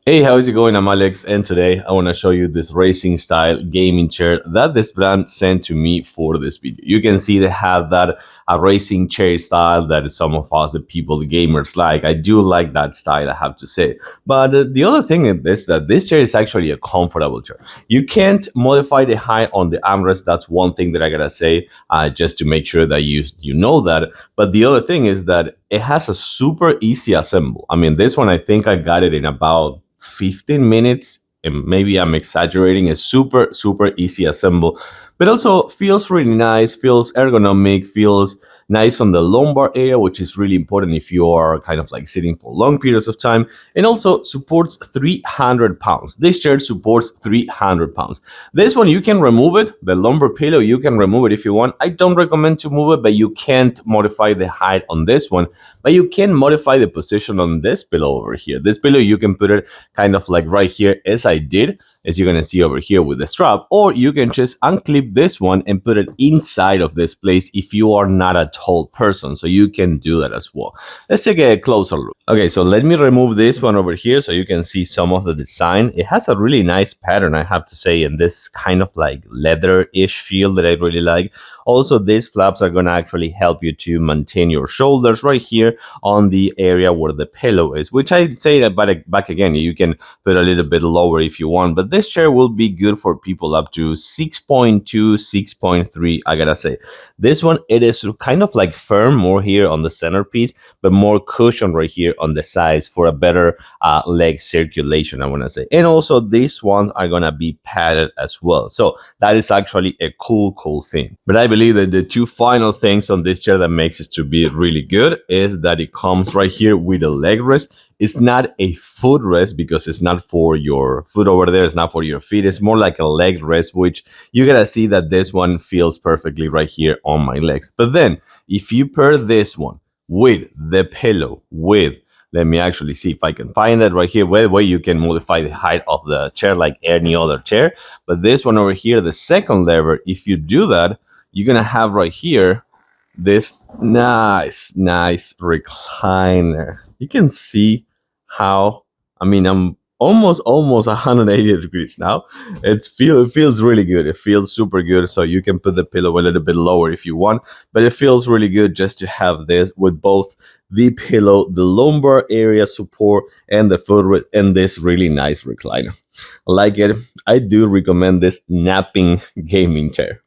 Hey, how's it going? I'm Alex, and today I want to show you this racing style gaming chair that this brand sent to me for this video. You can see they have that a racing chair style that some of us, the people, the gamers like. I do like that style, I have to say. But the other thing is that this chair is actually a comfortable chair. You can't modify the height on the armrest. That's one thing that I gotta say, just to make sure that you know that. But the other thing is that it has a super easy assemble. I mean, this one I think I got it in about 15 minutes, and maybe I'm exaggerating. It's super easy assemble, but also feels really nice, feels ergonomic, feels nice on the lumbar area, which is really important if you are kind of like sitting for long periods of time, and also supports 300 pounds. This chair supports 300 pounds. This one, you can remove it. The lumbar pillow, you can remove it if you want. I don't recommend to move it, but you can't modify the height on this one, but you can modify the position on this pillow over here. This pillow, you can put it kind of like right here, as I did, as you're gonna see over here with the strap, or you can just unclip this one and put it inside of this place if you are not a tall person, so you can do that as well. Let's take a closer look. Okay, so let me remove this one over here so you can see some of the design. It has a really nice pattern, I have to say, in this kind of like leather-ish feel that I really like. Also, these flaps are gonna actually help you to maintain your shoulders right here on the area where the pillow is, which I'd say that back again, you can put a little bit lower if you want, but this chair will be good for people up to 6.2, 6.3. I gotta say, this one, it is kind of like firm more here on the centerpiece, but more cushion right here on the sides for a better leg circulation, I want to say. And also these ones are gonna be padded as well, so that is actually a cool thing. But I believe that the two final things on this chair that makes it to be really good is that it comes right here with a leg rest. It's not a footrest because it's not for your foot over there. It's not for your feet. It's more like a leg rest, which you gotta see that this one feels perfectly right here on my legs. But then if you pair this one with the pillow, let me actually see if I can find that right here, where you can modify the height of the chair like any other chair. But this one over here, the second lever, if you do that, you're gonna have right here this nice recliner. You can see how, I mean, I'm almost 180 degrees now. It feels really good. It feels super good. So you can put the pillow a little bit lower if you want, but it feels really good just to have this with both the pillow, the lumbar area support, and the foot, and this really nice recliner. I like it. I do recommend this napping gaming chair.